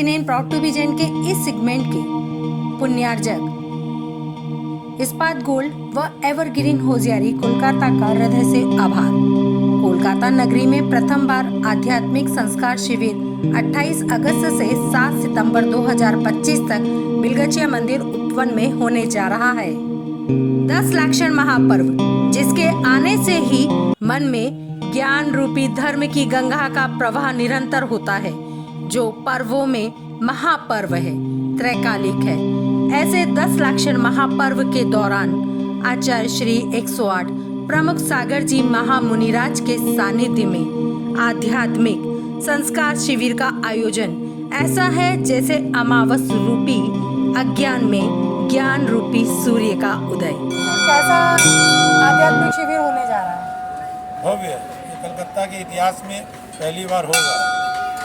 जिनेन proud to be Jain के इस segment के पुण्यार्जक इस्पात गोल्ड व एवरग्रीन होजियारी कोलकाता का हृदय से आभार। कोलकाता नगरी में प्रथम बार आध्यात्मिक संस्कार शिविर 28 अगस्त से 7 सितंबर 2025 तक बिलगछिया मंदिर उपवन में होने जा रहा है। 10 लाक्षण महापर्व, जिसके आने से ही मन में ज्ञान रूपी धर्म की गंगा का प्रवाह निरंतर होता है, जो पर्वों में महापर्व है, त्रैकालिक है। ऐसे 10 लाक्षण महापर्व के दौरान आचार्य श्री 108 प्रमुख सागर जी महामुनिराज के सानिध्य में आध्यात्मिक संस्कार शिविर का आयोजन ऐसा है जैसे अमावस रूपी अज्ञान में ज्ञान रूपी सूर्य का उदय। कैसा आध्यात्मिक शिविर होने जा रहा है? भव्य। ये कलकत्ता के इतिहास में पहली बार होगा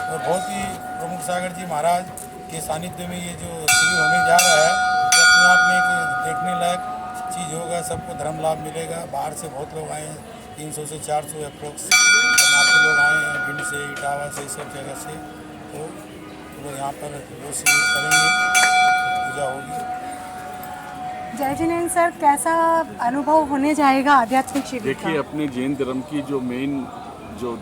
और बहुत ही प्रमुख सागर जी महाराज के सानिध्य में ये जो शिविर होने जा रहा है, ये अपने आप में एक देखने लायक चीज़ होगा। सबको धर्म लाभ मिलेगा। बाहर से बहुत लोग आए हैं, 300 से 400 अप्रोक्स के लोग आए हैं, भिंड से, इटावा से, सब जगह से। तो लोग यहाँ पर वो शिविर करेंगे, पूजा होगी। जय जिनेन सर, कैसा अनुभव होने जाएगा आध्यात्मिक शिविर का? देखिए, अपने जैन धर्म की जो मेन जो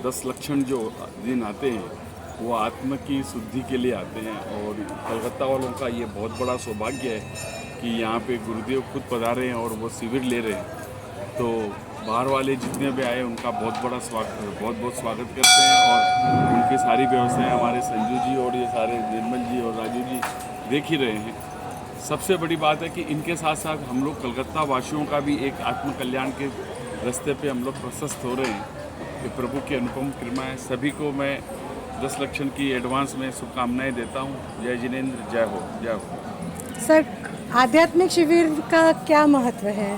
10 लक्षण जो दिन आते हैं वो आत्मा की शुद्धि के लिए आते हैं और कलकत्ता वालों का ये बहुत बड़ा सौभाग्य है कि यहाँ पे गुरुदेव खुद पधारे हैं और वो शिविर ले रहे हैं। तो बाहर वाले जितने भी आए उनका बहुत बहुत स्वागत करते हैं और उनकी सारी व्यवस्थाएं हमारे संजू जी और ये सारे निर्मल जी और राजू जी देख ही रहे हैं। सबसे बड़ी बात है कि इनके साथ साथ हम लोग कलकत्ता वासियों का भी एक आत्म कल्याण के रास्ते पे हम लोग प्रशस्त हो रहे हैं। ये प्रभु की अनुपम कृपा है। सभी को मैं 10 लक्षण की एडवांस में शुभकामनाएं देता हूँ। जय जिनेंद्र, जय हो, जय हो। सर, आध्यात्मिक शिविर का क्या महत्व है?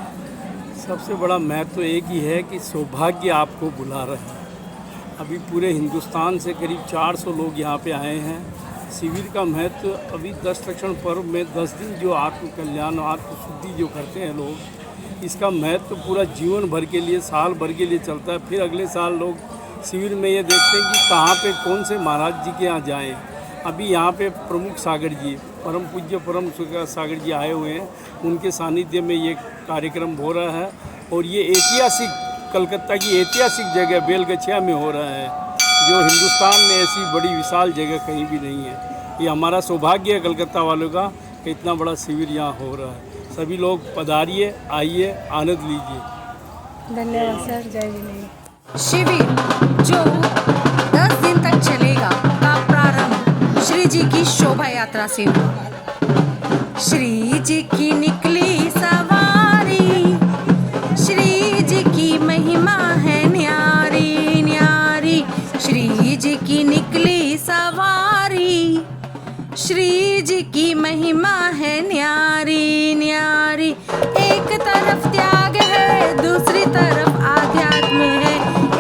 सबसे बड़ा महत्व तो एक ही है कि सौभाग्य आपको बुला रहा है। अभी पूरे हिंदुस्तान से करीब 400 लोग यहाँ पे आए हैं। शिविर का महत्व अभी 10 लक्षण पर्व में 10 दिन जो आत्म कल्याण आत्म शुद्धि जो करते हैं लोग, इसका महत्व पूरा जीवन भर के लिए, साल भर के लिए चलता है। फिर अगले साल लोग शिविर में ये देखते हैं कि कहाँ पे कौन से महाराज जी के यहाँ जाएं। अभी यहाँ पे प्रमुख सागर जी, परम पूज्य परम सागर जी आए हुए हैं, उनके सानिध्य में ये कार्यक्रम हो रहा है और ये ऐतिहासिक, कलकत्ता की ऐतिहासिक जगह बेलगछिया में हो रहा है, जो हिंदुस्तान में ऐसी बड़ी विशाल जगह कहीं भी नहीं है। ये हमारा सौभाग्य है कलकत्ता वालों का कि इतना बड़ा शिविर यहाँ हो रहा है। सभी लोग पधारिए, आइए, आनंद लीजिए। धन्यवाद सर। जय जिनेन। शिविर जो 10 दिन तक चलेगा का प्रारंभ श्री जी की शोभा यात्रा से हुआ। श्री जी की निकली सवारी, श्री जी की महिमा है न्यारी न्यारी। श्री जी की निकली सवारी, श्री जी की महिमा है न्यारी न्यारी। एक तरफ त्याग है, दूसरी तरफ आध्यात्म है।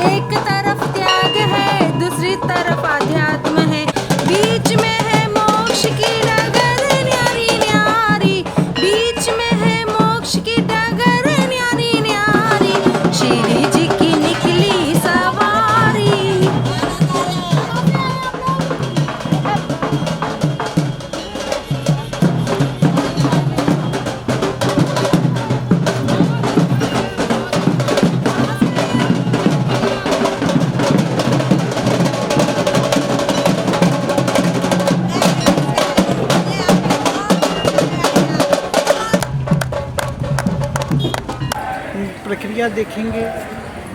एक तरफ त्याग है, दूसरी तरफ आध्यात्म है। बीच में है मोक्ष की डगर न्यारी न्यारी, बीच में है मोक्ष की डगर न्यारी न्यारी। श्री जी की निकली सवारी। प्रक्रिया देखेंगे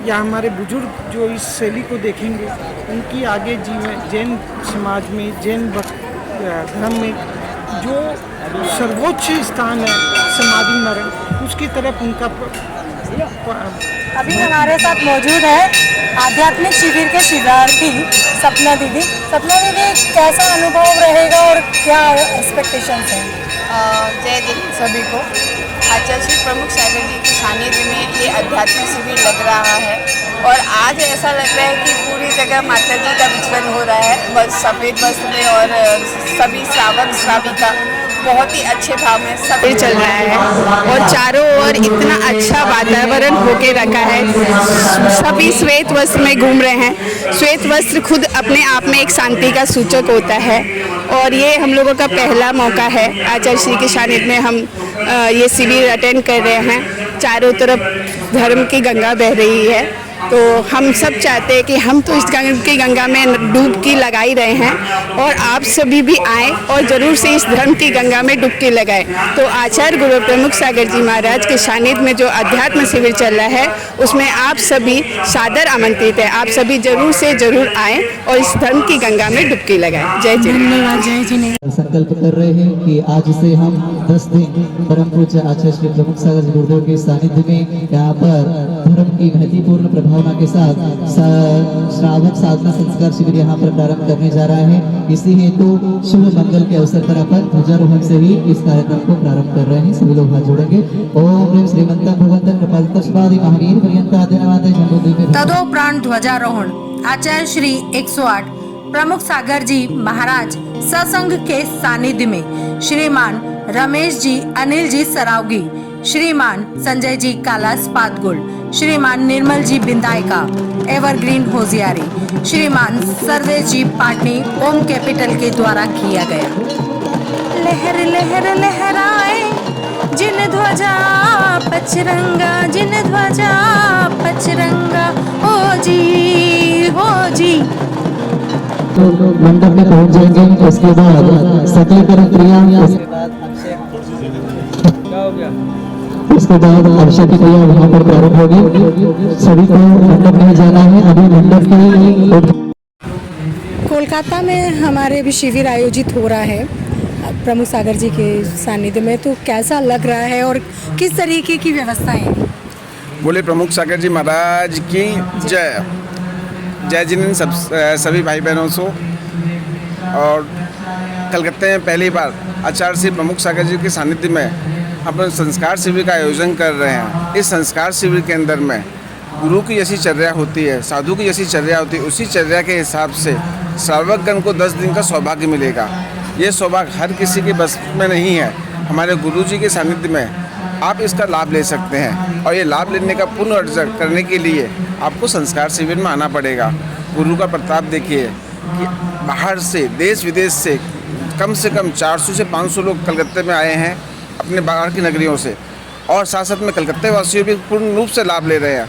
या हमारे बुजुर्ग जो इस शैली को देखेंगे, उनकी आगे जीवन जैन समाज में, जैन धर्म में जो सर्वोच्च स्थान है समाधि मरण, उसकी तरफ उनका अभी हमारे साथ मौजूद है आध्यात्मिक शिविर के शिविरार्थी सपना दीदी। सपना दीदी, कैसा अनुभव रहेगा और क्या एक्सपेक्टेशंस हैं? जय दिन सभी को। आचार्य श्री प्रमुख सागर जी के सानिध्य में ये आध्यात्मिक शिविर लग रहा है और आज ऐसा लग रहा है कि पूरी जगह माता जी का विचरण हो रहा है, बस सफ़ेद वस्त्र में और सभी श्रावक श्राविका बहुत ही अच्छे भाव में शिविर चल रहा है और चारों ओर इतना अच्छा वातावरण होके रखा है। सभी श्वेत वस्त्र में घूम रहे हैं। श्वेत वस्त्र खुद अपने आप में एक शांति का सूचक होता है और ये हम लोगों का पहला मौका है। आचार्य श्री के सानिध्य में हम ये शिविर अटेंड कर रहे हैं। चारों तरफ धर्म की गंगा बह रही है, तो हम सब चाहते हैं कि हम तो इस गंगा में डुबकी लगा ही रहे हैं और आप सभी भी आएँ और ज़रूर से इस धर्म की गंगा में डुबकी लगाएं। तो आचार्य गुरु प्रमुख सागर जी महाराज के सानिध्य में जो अध्यात्म शिविर चल रहा है उसमें आप सभी सादर आमंत्रित है। आप सभी जरूर से जरूर आएँ और इस धर्म की गंगा में डुबकी लगाएं। जय जी। धन्यवाद। जय जी। संकल्प कर रहे हैं कि आज से हम 10 दिन परम पूज्य आचार्य श्री प्रमुख सागर जी गुरुदेव के सानिध्य में यहाँ पर धर्म की महत्वपूर्ण प्रभावना के साथ श्रावक साधना संस्कार शिविर यहाँ पर प्रारंभ करने जा रहा है। इसी हेतु शुभ मंगल के अवसर पर अपन ध्वजारोहण से ही इस कार्यक्रम को प्रारंभ कर रहे हैं। सभी लोग हाथ जोड़ेंगे। ओम ह्रीं श्रीमंतं भगवन्तं कृपालुतस्वादि महावीर पर्यन्तं आदिनवादे जम्बोद्वीपे। तदोपरांत ध्वजारोहण आचार्य श्री 108 प्रमुख सागर जी महाराज सत्संग के सानिध्य में श्रीमान रमेश जी अनिल जी सरावगी, श्रीमान संजय जी काला स्पातगुल, श्रीमान निर्मल जी बिंदायका एवरग्रीन होजियारी, श्रीमान सर्वेश जी पाटनी ओम कैपिटल के द्वारा किया गया। लहर लहर लहराए जिन ध्वजा पचरंगा, जिन ध्वजा पचरंगा, हो जी मंडप में पहुंच जाएंगे। उसके बाद सकलीकरण क्रिया, उसके बाद अभिषेक की क्रिया वहाँ पर प्रारंभ होगी। सभी को मंडप में जाना है। अभी मंडप की कोलकाता में हमारे भी शिविर आयोजित हो रहा है प्रमुख सागर जी के सानिध्य में, तो कैसा लग रहा है और किस तरीके की व्यवस्थाएं हैं? बोले प्रमुख सागर जी महाराज की जय। जय जिन सभी भाई बहनों से। और कलकत्ते में पहली बार आचार्य श्री प्रमुख सागर जी के सानिध्य में अपन संस्कार शिविर का आयोजन कर रहे हैं। इस संस्कार शिविर के अंदर में गुरु की जैसी चर्या होती है, साधु की जैसी चर्या होती है, उसी चर्या के हिसाब से श्रावकगण को 10 दिन का सौभाग्य मिलेगा। ये सौभाग्य हर किसी के बस में नहीं है। हमारे गुरु जी के सानिध्य में आप इसका लाभ ले सकते हैं और ये लाभ लेने का पूर्ण अर्जन करने के लिए आपको संस्कार शिविर में आना पड़ेगा। गुरु का प्रताप देखिए कि बाहर से देश विदेश से कम 400 से 500 लोग कलकत्ते में आए हैं अपने बाहर की नगरियों से, और साथ साथ में कलकत्ते वासियों भी पूर्ण रूप से लाभ ले रहे हैं।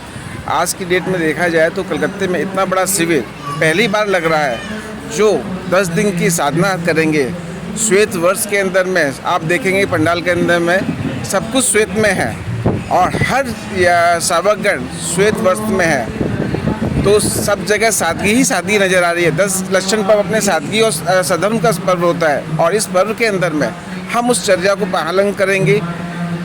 आज की डेट में देखा जाए तो कलकत्ते में इतना बड़ा शिविर पहली बार लग रहा है। जो 10 दिन की साधना करेंगे श्वेत वर्ष के अंदर में, आप देखेंगे पंडाल के अंदर में सब कुछ श्वेत में है और हर श्रावकगण श्वेत वस्त्र में है, तो सब जगह सादगी ही सादगी नजर आ रही है। 10 लक्षण पर्व अपने सादगी और सधर्म का पर्व होता है और इस पर्व के अंदर में हम उस चर्या को पालन करेंगे।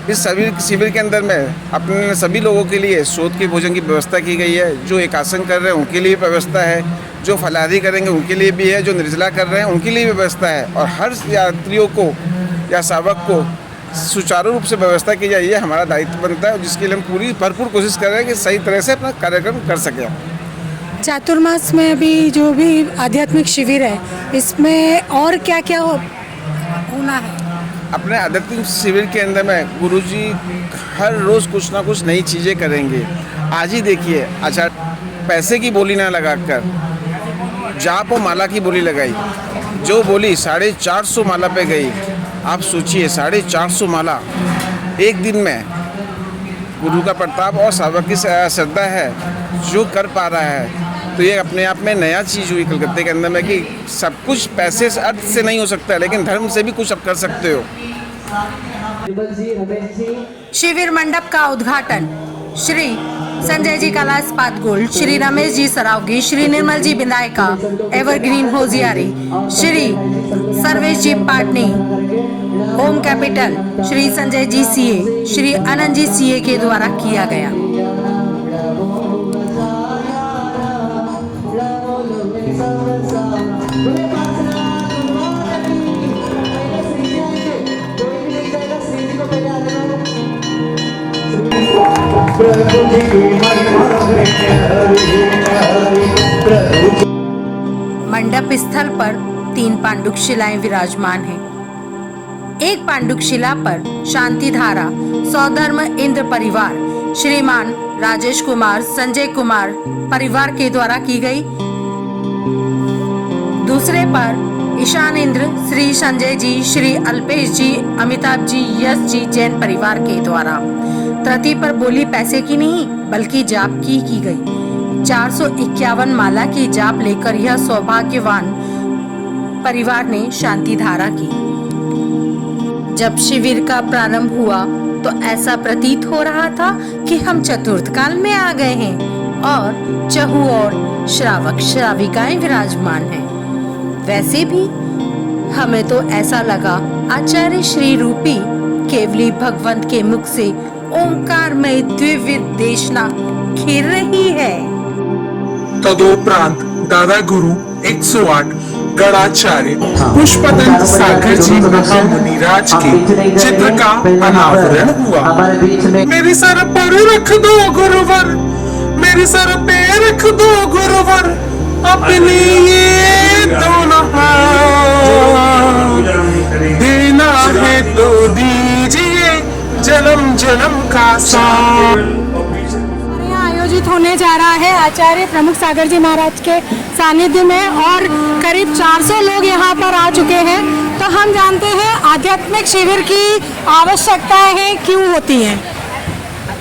इस शिविर के अंदर में अपने सभी लोगों के लिए शोध के भोजन की व्यवस्था की गई है। जो एकासन कर रहे हैं उनके लिए व्यवस्था है, जो फलाहारी करेंगे उनके लिए भी है, जो निर्जला कर रहे हैं उनके लिए भी व्यवस्था है, और हर यात्रियों को या श्रावक को सुचारू रूप से व्यवस्था की जाए, ये हमारा दायित्व बनता है, जिसके लिए हम पूरी भरपूर कोशिश कर रहे हैं कि सही तरह से अपना कार्यक्रम कर सकें। चातुर्मास में अभी जो भी आध्यात्मिक शिविर है इसमें और क्या क्या होना है? अपने आध्यात्मिक शिविर के अंदर में गुरुजी हर रोज़ कुछ ना कुछ नई चीज़ें करेंगे। आज ही देखिए, अच्छा पैसे की बोली ना लगाकर जाप और माला की बोली लगाई, जो बोली 450 माला पे गई। आप सोचिए 450 माला एक दिन में। गुरु का प्रताप और श्रावक की श्रद्धा है जो कर पा रहा है, तो ये अपने आप में नया चीज़ हुई कलकत्ते के अंदर में कि सब कुछ पैसे से अर्थ से नहीं हो सकता है, लेकिन धर्म से भी कुछ आप कर सकते हो। शिविर मंडप का उद्घाटन श्री संजय जी काला स्पातगुल, श्री रमेश जी सरावगी, श्री निर्मल जी बिंदायका एवरग्रीन होजियारी, श्री सर्वेश जी पाटनी ओम capital, Shri Sanjay ji CA, Shri Anand ji CA के द्वारा किया गया। मंडप स्थल पर 3 पांडुक शिलाएं विराजमान हैं। एक पांडुक शिला पर शांति धारा सौधर्म इंद्र परिवार श्रीमान राजेश कुमार संजय कुमार परिवार के द्वारा की गई। दूसरे पर ईशान इंद्र, श्री संजय जी, श्री अल्पेश जी, अमिताभ जी, यश जी जैन परिवार के द्वारा तृतीय पर बोली पैसे की नहीं बल्कि जाप की गई। 451 माला की जाप लेकर यह सौभाग्यवान परिवार ने शांति धारा की। जब शिविर का प्रारंभ हुआ तो ऐसा प्रतीत हो रहा था कि हम चतुर्थ काल में आ गए हैं और चहु और श्रावक श्राविकाएं विराजमान हैं। वैसे भी हमें तो ऐसा लगा आचार्य श्री रूपी केवली भगवंत के मुख से ओंकार में दिव्य देशना खिर रही है। तदोपरांत दादा गुरु 108 गणाचार्य पुष्पदंत सागर जी महामुनि राज के चित्र का अनावरण हुआ। मेरे सर पर रख दो गुरुवर, मेरे सर पे रख दो गुरुवर, अपने ये दोनों हाथ देना है तो दीजिए जन्म जन्म का साथ। यहाँ आयोजित होने जा रहा है आचार्य प्रमुख सागर जी महाराज के सानिध्य में और करीब 400 लोग यहाँ पर आ चुके हैं। तो हम जानते हैं आध्यात्मिक शिविर की आवश्यकताएं क्यों होती हैं।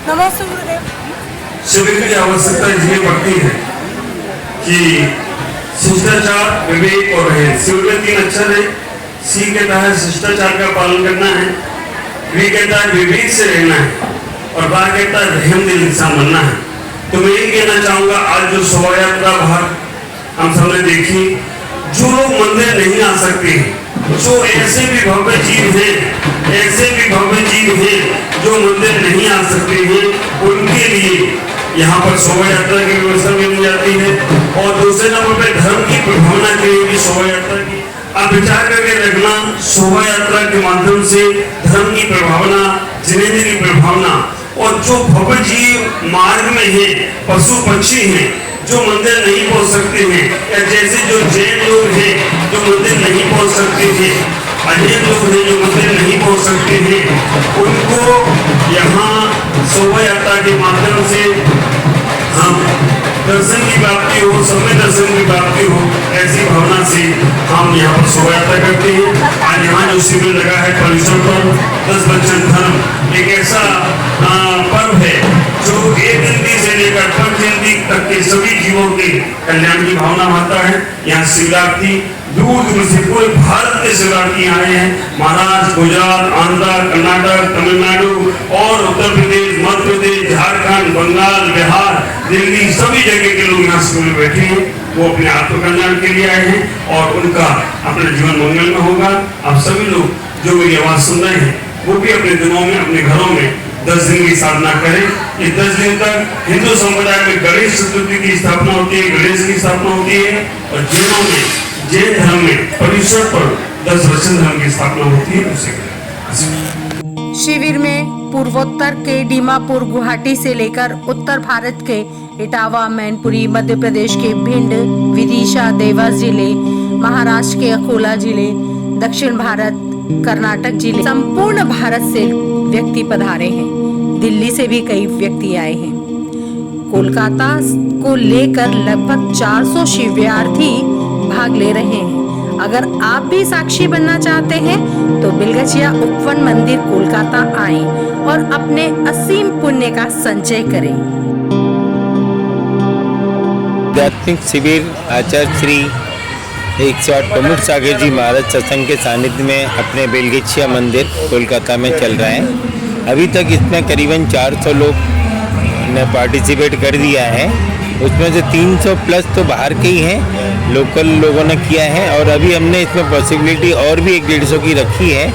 नमस्ते गुरुदेव। शिविर की आवश्यकता इसलिए पड़ती है कि शिष्टाचार, विवेक और रहस्य, शिविर में 3 अक्षर है। सी कहता है शिष्टाचार का पालन करना है, वी कहता है विवेक से रहना है और बा कहता है रहम दिल इंसान बनना है। तो मैं ये कहना चाहूँगा, आज जो शोभा यात्रा बाहर हम सबने देखी, जो लोग मंदिर नहीं आ सकते, जो ऐसे भी भव्य जीव हैं, ऐसे भी भव्य जीव हैं जो मंदिर नहीं आ सकते हैं, उनके लिए यहाँ पर शोभा यात्रा की व्यवस्था भी मिल जाती है। और दूसरे नंबर पर धर्म की प्रभावना के लिए भी शोभा यात्रा की आप विचार करके रखना, शोभा यात्रा के माध्यम से धर्म की प्रभावना, जिनेन्द्र की प्रभावना और जो भव्य जीव मार्ग में है, पशु पक्षी हैं जो मंदिर नहीं पहुंच सकते हैं, या जैसे जो जैन लोग हैं जो मंदिर नहीं पहुंच सकते हैं, अन्य लोग हैं जो मंदिर नहीं पहुंच सकते हैं, उनको यहाँ शोभा यात्रा के माध्यम से हम दर्शन की प्राप्ति हो, समय दर्शन की प्राप्ति हो, ऐसी भावना से हम यहाँ पर शोभा यात्रा करते हैं। आज यहाँ जो शिविर लगा है पर्युषण पर्व 10 लक्षण धर्म, एक ऐसा पर्व है जो एक गिनती से लेकर 5 गिनती तक के सभी जीवों के कल्याण की भावना मानता है। यहाँ शिवरात्रि दूर दूर से पूरे भारत के शिवरात्रि आए हैं। महाराष्ट्र, गुजरात, आंध्र, कर्नाटक, तमिलनाडु और उत्तर प्रदेश, मध्य प्रदेश, झारखंड, बंगाल, बिहार, दिल्ली, सभी जगह के लोग यहाँ स्कूल में बैठे हैं। वो अपने आत्म कल्याण के लिए आए हैं और उनका अपने जीवन मंगल में होगा। आप सभी लोग जो मेरी आवाज सुन रहे हैं वो भी अपने दिनों में, अपने घरों में 10 दिन की साधना करें। ये 10 दिन तक हिंदू संप्रदाय में गणेश चतुर्थी की स्थापना होती है, गणेश की स्थापना होती है और जैनों में, जैन धर्म में पर्युषण पर्व 10 लक्षण धर्म की स्थापना होती है। उसे शिविर में पूर्वोत्तर के दीमापुर, गुवाहाटी से लेकर उत्तर भारत के इटावा, मैनपुरी, मध्य प्रदेश के भिंड, विदिशा, देवास जिले, महाराष्ट्र के अकोला जिले, दक्षिण भारत, कर्नाटक जिले, संपूर्ण भारत से व्यक्ति पधारे हैं। दिल्ली से भी कई व्यक्ति आए हैं। कोलकाता को लेकर लगभग 400 शिविरार्थी भाग ले रहे हैं। अगर आप भी साक्षी बनना चाहते हैं तो बिलगछिया उपवन मंदिर कोलकाता आएं और अपने असीम पुण्य का संचय करें। आध्यात्मिक शिविर आचार्य श्री 108 प्रमुख सागर जी महाराज सत्संग के सानिध्य में अपने बेलगछिया मंदिर कोलकाता में चल रहा है। अभी तक इसमें करीबन 400 लोग ने पार्टिसिपेट कर दिया है। उसमें से 300 प्लस तो बाहर के ही हैं, लोकल लोगों ने किया है। और अभी हमने इसमें पॉसिबिलिटी और भी 150 की रखी है,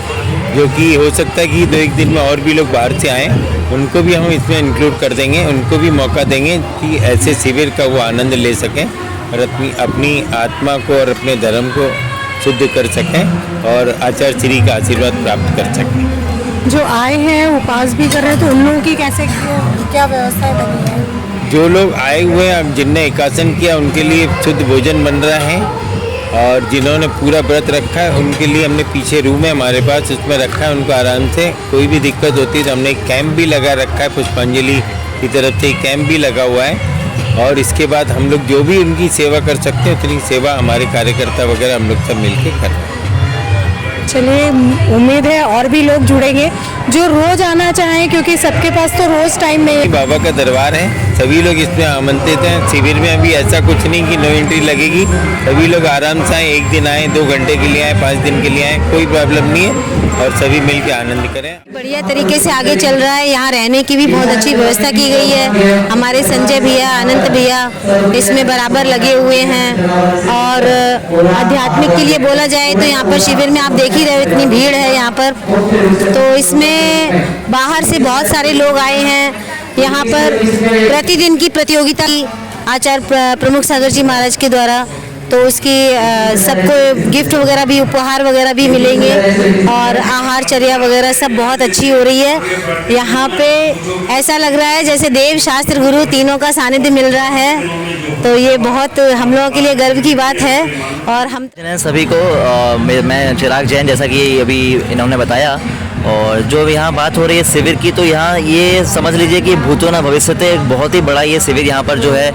जो कि हो सकता है कि 2-1 दिन में और भी लोग बाहर से आएँ, उनको भी हम इसमें इंक्लूड कर देंगे। उनको भी मौका देंगे कि ऐसे शिविर का वो आनंद ले सकें और अपनी आत्मा को और अपने धर्म को शुद्ध कर सकें और आचार्य श्री का आशीर्वाद प्राप्त कर सकें। जो आए हैं उपास भी कर रहे हैं तो उन लोगों की कैसे क्या व्यवस्था बनी है? जो लोग आए हुए हैं, जिनने एकासन किया, उनके लिए शुद्ध भोजन बन रहा है और जिन्होंने पूरा व्रत रखा है उनके लिए हमने पीछे रूम है हमारे पास, उसमें रखा है। उनको आराम से कोई भी दिक्कत होती है तो हमने एक कैंप भी लगा रखा है, पुष्पांजलि की तरफ से कैंप भी लगा हुआ है और इसके बाद हम लोग जो भी उनकी सेवा कर सकते हैं उतनी सेवा हमारे कार्यकर्ता वगैरह हम लोग सब मिलके कर रहे हैं। चलिए, उम्मीद है और भी लोग जुड़ेंगे जो रोज आना चाहें, क्योंकि सबके पास तो रोज टाइम नहीं है। बाबा का दरबार है, सभी लोग इसमें आमंत्रित हैं। शिविर में अभी ऐसा कुछ नहीं कि नो एंट्री लगेगी, सभी लोग आराम से आए, 1 दिन आए, 2 घंटे के लिए आए, 5 दिन के लिए आए, कोई प्रॉब्लम नहीं है और सभी मिलकर आनंद करें। बढ़िया तरीके से आगे चल रहा है। यहाँ रहने की भी बहुत अच्छी व्यवस्था की गई है। हमारे संजय भैया, अनंत भैया इसमें बराबर लगे हुए हैं। और आध्यात्मिक के लिए बोला जाए तो यहाँ पर शिविर में आप देख ही रहे हो, इतनी भीड़ है यहाँ पर। तो इसमें बाहर से बहुत सारे लोग आए हैं। यहाँ पर प्रतिदिन की प्रतियोगिता आचार्य प्रमुख सागर जी महाराज के द्वारा, तो उसकी सबको गिफ्ट वगैरह भी, उपहार वगैरह भी मिलेंगे और आहार चर्या वगैरह सब बहुत अच्छी हो रही है। यहाँ पे ऐसा लग रहा है जैसे देव शास्त्र गुरु तीनों का सानिध्य मिल रहा है, तो ये बहुत हम लोगों के लिए गर्व की बात है। और हम सभी को मैं चिराग जैन, जैसा कि अभी इन्होंने बताया, और जो यहाँ बात हो रही है शिविर की, तो यहाँ ये समझ लीजिए कि भूतो न भविष्यते एक बहुत ही बड़ा ये शिविर यहाँ पर जो है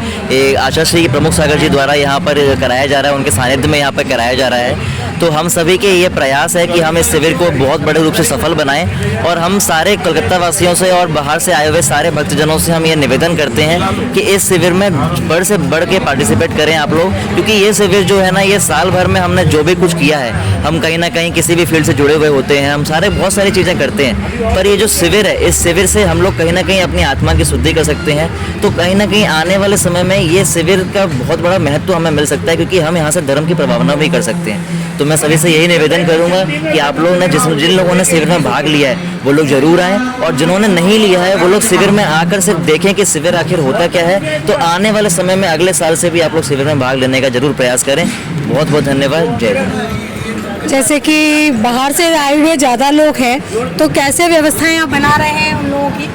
आचार्य श्री प्रमुख सागर जी द्वारा यहाँ पर कराया जा रहा है, उनके सानिध्य में यहाँ पर कराया जा रहा है। तो हम सभी के ये प्रयास है कि हम इस शिविर को बहुत बड़े रूप से सफल बनाएं और हम सारे कोलकाता वासियों से और बाहर से आए हुए सारे भक्तजनों से हम ये निवेदन करते हैं कि इस शिविर में बढ़ से बढ़ के पार्टिसिपेट करें आप लोग, क्योंकि ये शिविर जो है ना, ये साल भर में हमने जो भी कुछ किया है, हम कहीं ना कहीं किसी भी फील्ड से जुड़े हुए होते हैं, हम सारे बहुत सारी चीज़ें करते हैं, पर ये जो शिविर है, इस शिविर से हम लोग कहीं ना कहीं अपनी आत्मा की शुद्धि कर सकते हैं। तो कहीं ना कहीं आने वाले समय में ये शिविर का बहुत बड़ा महत्व हमें मिल सकता है, क्योंकि हम यहाँ से धर्म की प्रभावना भी कर सकते हैं। तो मैं सभी से यही निवेदन करूंगा कि आप लोग ने जिन लोगों ने शिविर में भाग लिया है वो लोग जरूर आएँ, और जिन्होंने नहीं लिया है वो लोग शिविर में आकर सिर्फ देखें कि शिविर आखिर होता क्या है। तो आने वाले समय में अगले साल से भी आप लोग शिविर में भाग लेने का जरूर प्रयास करें। बहुत बहुत धन्यवाद। जय हिंद। जैसे कि बाहर से आए हुए ज़्यादा लोग हैं, तो कैसे व्यवस्थाएं आप बना रहे हैं उन लोगों की?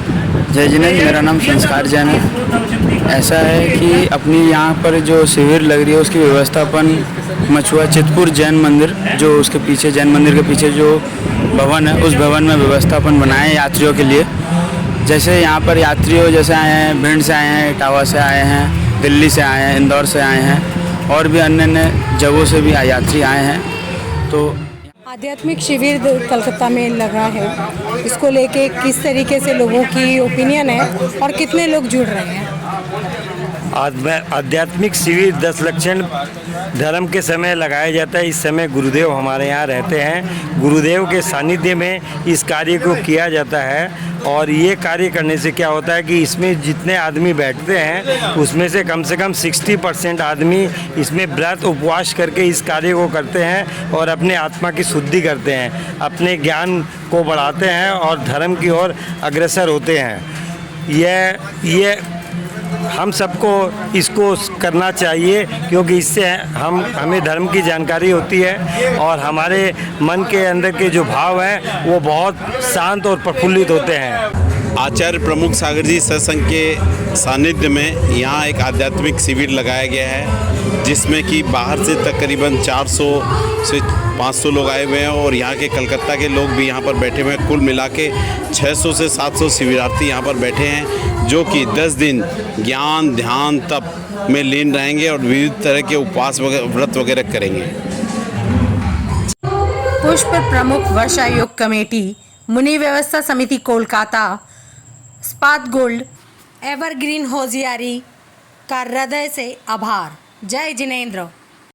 जय जिनेंद्र, मेरा नाम संस्कार जैन है। ऐसा है कि अपनी यहाँ पर जो शिविर लग रही है उसकी व्यवस्था अपन मछुआ चितपुर जैन मंदिर, जो उसके पीछे जैन मंदिर के पीछे जो भवन है, उस भवन में व्यवस्था अपन बनाए यात्रियों के लिए। जैसे यहाँ पर यात्री जैसे आए हैं, भिंड से आए हैं, इटावा से आए हैं, दिल्ली से आए हैं, इंदौर से आए हैं, और भी अन्य अन्य जगहों से भी यात्री आए हैं। तो आध्यात्मिक शिविर कलकत्ता में लगा है, इसको लेके किस तरीके से लोगों की ओपिनियन है और कितने लोग जुड़ रहे हैं? आध्यात्मिक शिविर 10 लक्षण धर्म के समय लगाया जाता है। इस समय गुरुदेव हमारे यहाँ रहते हैं, गुरुदेव के सानिध्य में इस कार्य को किया जाता है। और ये कार्य करने से क्या होता है कि इसमें जितने आदमी बैठते हैं उसमें से कम 60% आदमी इसमें व्रत उपवास करके इस कार्य को करते हैं और अपने आत्मा की शुद्धि करते हैं, अपने ज्ञान को बढ़ाते हैं और धर्म की ओर अग्रसर होते हैं। ये हम सबको इसको करना चाहिए, क्योंकि इससे हमें धर्म की जानकारी होती है और हमारे मन के अंदर के जो भाव हैं वो बहुत शांत और प्रफुल्लित होते हैं। आचार्य प्रमुख सागर जी सत्संग के सानिध्य में यहाँ एक आध्यात्मिक शिविर लगाया गया है, जिसमें कि बाहर से तकरीबन 400 से 500 लोग आए हुए हैं और यहाँ के कलकत्ता के लोग भी यहाँ पर बैठे हुए हैं। कुल मिला के 600 से 700 शिविरार्थी यहाँ पर बैठे हैं, जो कि 10 दिन ज्ञान ध्यान तप में लीन रहेंगे और विविध तरह के उपवास व्रत वगैरह करेंगे। पुष्प प्रमुख वर्षायोग कमेटी, मुनि व्यवस्था समिति कोलकाता, स्पात गोल्ड, एवरग्रीन होजियारी का हृदय से आभार। जय जिनेंद्र।